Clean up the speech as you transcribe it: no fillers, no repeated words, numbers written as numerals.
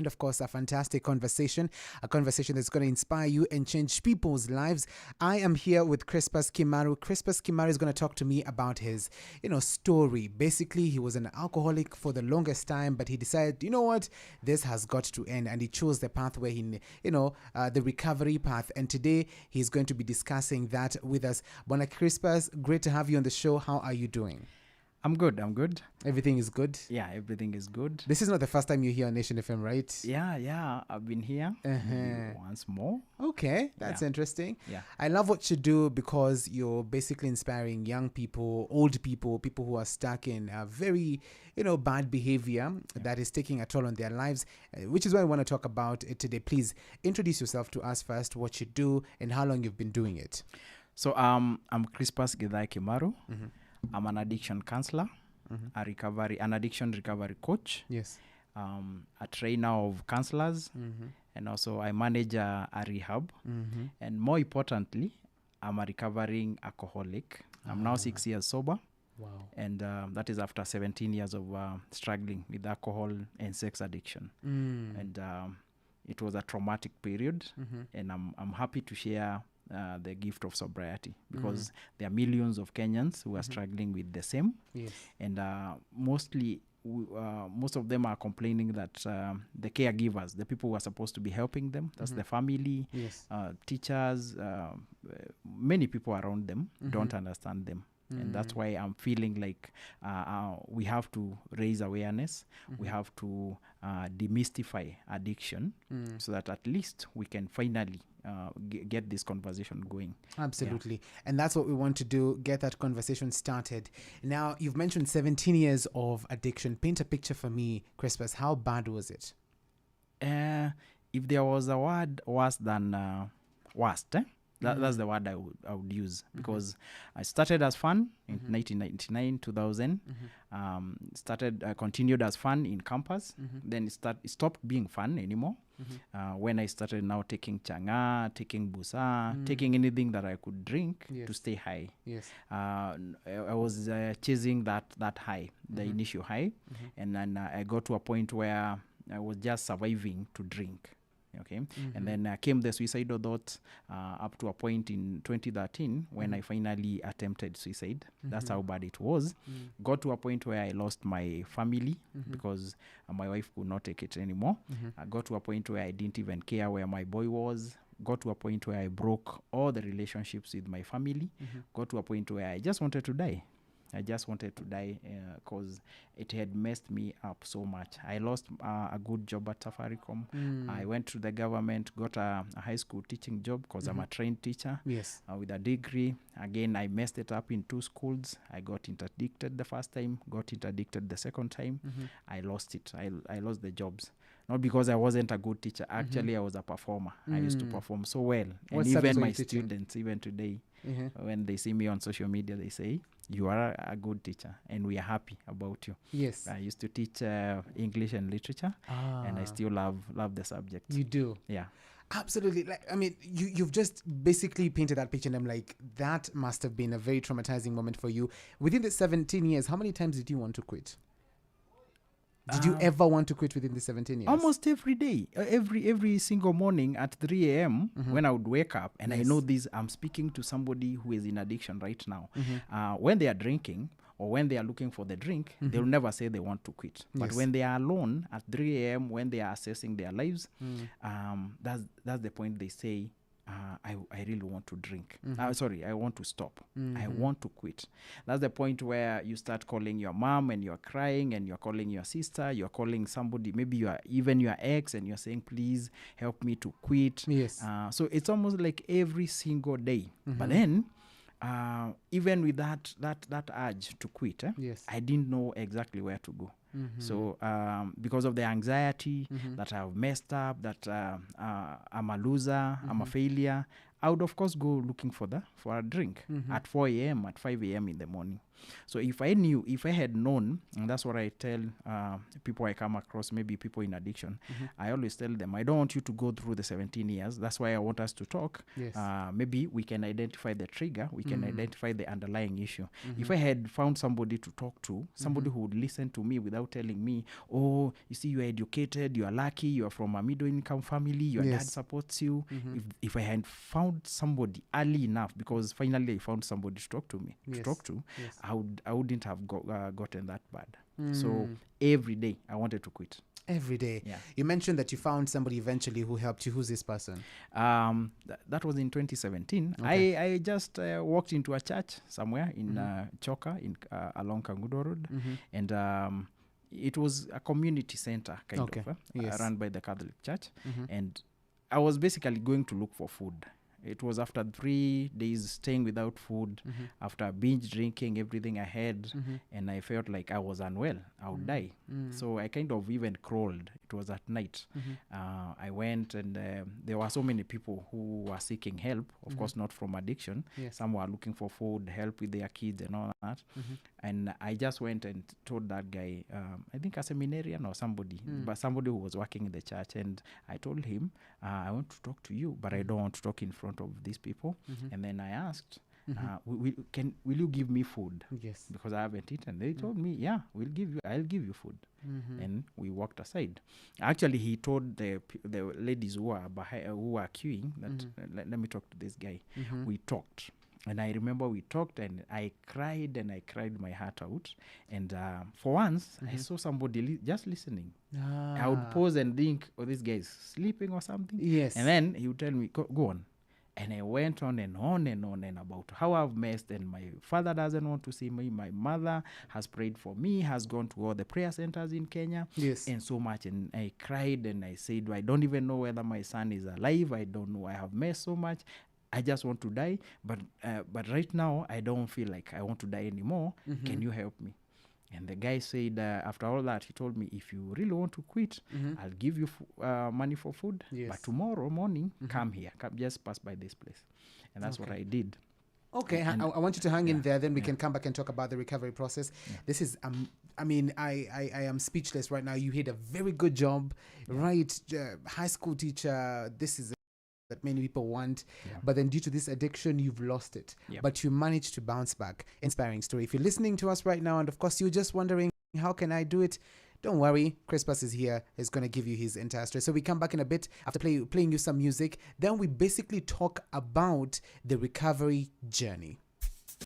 and of course a fantastic conversation, a conversation that's going to inspire you and change people's lives. I am here with Chrispus Kimaru. Chrispus Kimaru is going to talk to me about his, story. Basically, he was an alcoholic for the longest time, but he decided, you know what, this has got to end, and he chose the path where the recovery path. And today he's going to be discussing that with us. Bona Chrispus, great to have you on the show. How are you doing? I'm good. Everything is good? Yeah, everything is good. This is not the first time you're here on Nation FM, right? Yeah. I've been here once more. Okay, that's interesting. Yeah. I love what you do because you're basically inspiring young people, old people, people who are stuck in a very, bad behavior that is taking a toll on their lives, which is why I want to talk about it today. Please introduce yourself to us first, what you do, and how long you've been doing it. So I'm Chrispus Kimaru. Mm-hmm. I'm an addiction counselor, an addiction recovery coach. Yes. A trainer of counselors, and also I manage a rehab. And more importantly, I'm a recovering alcoholic. I'm now 6 years sober. Wow. And that is after 17 years of struggling with alcohol and sex addiction. And it was a traumatic period, and I'm happy to share the gift of sobriety, because there are millions of Kenyans who are struggling with the same. Yes. And most of them are complaining that the caregivers, the people who are supposed to be helping them, that's the family, yes, teachers, many people around them don't understand them. And that's why I'm feeling like we have to raise awareness. We have to demystify addiction so that at least we can finally get this conversation going. Absolutely. Yeah. And that's what we want to do, get that conversation started. Now, you've mentioned 17 years of addiction. Paint a picture for me, Chrispus. How bad was it? If there was a word worse than worst, that's the word I would use, because I started as fun in 1999, 2000. Continued as fun in campus. Then it stopped being fun anymore. When I started now taking changa, taking busa, taking anything that I could drink to stay high. Yes. I was chasing that high, the initial high, and then I got to a point where I was just surviving to drink. Okay, and then came the suicidal thought up to a point in 2013 when I finally attempted suicide. That's how bad it was. Got to a point where I lost my family because my wife could not take it anymore. I got to a point where I didn't even care where my boy was. Got to a point where I broke all the relationships with my family. Got to a point where I just wanted to die. Because it had messed me up so much. I lost a good job at Safaricom. I went to the government, got a high school teaching job because I'm a trained teacher. Yes. With a degree. Again, I messed it up in 2 schools. I got interdicted the first time, got interdicted the second time. I lost it. I lost the jobs. Not because I wasn't a good teacher. Actually, I was a performer. I used to perform so well. What and even my teaching? students, even today, when they see me on social media, they say, you are a good teacher and we are happy about you. Yes. I used to teach English and literature, and I still love the subject. You do? Yeah. Absolutely. You've just basically painted that picture, and I'm like, that must have been a very traumatizing moment for you. Within the 17 years, how many times did you want to quit? Did you ever want to quit within the 17 years? Almost every day. Every single morning at 3 a.m. when I would wake up, and I know this, I'm speaking to somebody who is in addiction right now. When they are drinking or when they are looking for the drink, they'll never say they want to quit. But when they are alone at 3 a.m., when they are assessing their lives, that's the point they say, I really want to drink. I want to stop. I want to quit. That's the point where you start calling your mom and you're crying, and you're calling your sister, you're calling somebody, maybe you are even your ex, and you're saying, please help me to quit. Yes. So it's almost like every single day. But then even with that urge to quit, yes, I didn't know exactly where to go. So because of the anxiety that I've messed up, that I'm a loser, I'm a failure, I would of course go looking for a drink at 4 a.m., at 5 a.m. in the morning. So if I had known, and that's what I tell people I come across, maybe people in addiction, I always tell them, I don't want you to go through the 17 years. That's why I want us to talk. Yes. Maybe we can identify the trigger. We can identify the underlying issue. If I had found somebody to talk to, somebody who would listen to me without telling me, oh, you see, you're educated, you're lucky, you're from a middle-income family, your dad supports you. If I had found somebody early enough, because finally I found somebody to talk to me, I wouldn't have gotten that bad. So every day I wanted to quit. Every day. Yeah. You mentioned that you found somebody eventually who helped you. Who's this person? That was in 2017. Okay. I just walked into a church somewhere in Choka, along Kangudo Road, and it was a community center kind of run by the Catholic Church, and I was basically going to look for food. It was after 3 days staying without food, after binge drinking everything I had, and I felt like I was unwell. I would die. So I kind of even crawled. It was at night. I went, and there were so many people who were seeking help, of course not from addiction. Some were looking for food, help with their kids and all that. And I just went and told that guy, I think a seminarian or somebody, but somebody who was working in the church, and I told him, I want to talk to you, but I don't want to talk in front of these people. And then I asked, will you give me food? Yes. Because I haven't eaten. They told me, yeah, I'll give you food. And we walked aside. Actually, he told the ladies who were queuing that let me talk to this guy. We talked. And I remember we talked, and I cried my heart out. And for once, I saw somebody just listening. I would pause and think, oh, this guy is sleeping or something. Yes. And then he would tell me, go on. And I went on and on and on and about how I've messed, and my father doesn't want to see me. My mother has prayed for me, has gone to all the prayer centers in Kenya. Yes. And so much. And I cried and I said, I don't even know whether my son is alive. I don't know. I have messed so much. I just want to die. But right now, I don't feel like I want to die anymore. Can you help me? And the guy said, after all that, he told me, if you really want to quit, I'll give you money for food. Yes. But tomorrow morning, come here. just pass by this place. And that's what I did. Okay, and I want you to hang in there. Then we can come back and talk about the recovery process. This is, I mean, I am speechless right now. You did a very good job, right? High school teacher, this is that many people want, but then due to this addiction, you've lost it. But you managed to bounce back. Inspiring story. If you're listening to us right now, and of course you're just wondering, how can I do it? Don't worry, Chrispus is here. He's going to give you his entire story. So we come back in a bit after playing you some music. Then we basically talk about the recovery journey.